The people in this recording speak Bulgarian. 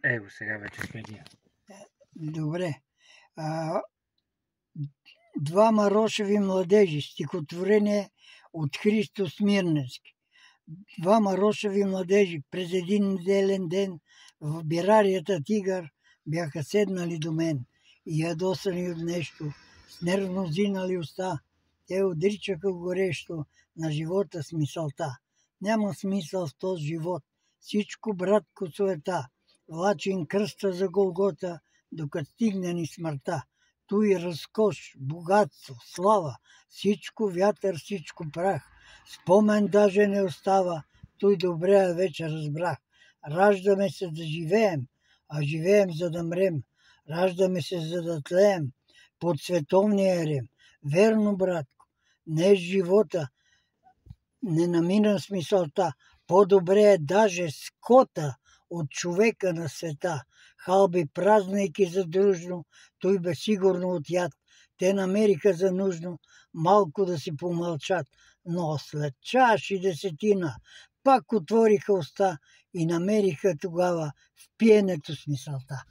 Его, сега вече сме ги. Добре. Двама рошеви младежи. Стихотворение от Христо Смирненски. Двама рошеви младежи през един неделен ден в бирарията Тигър бяха седнали до мен и ядосани от нещо, с нервно зинали уста. Те отричаха горещо на живота с мисълта. Няма смисъл в този живот. Всичко, братко, суета. Влачим кръста за Голгота, докато стигне ни смъртта. Той разкош, богатство, слава, всичко вятър, всичко прах. Спомен даже не остава, той добре вече разбрах. Раждаме се да живеем, а живеем за да мрем. Раждаме се за да тлеем под световния ерем. Верно, братко, не живота, не намира смисълта. По-добре е даже скота от човека на света. Халби празнайки задружно, той бе сигурно от яд. Те намериха за нужно малко да си помълчат, но след час и десетина пак отвориха уста и намериха тогава в пиенето смисълта.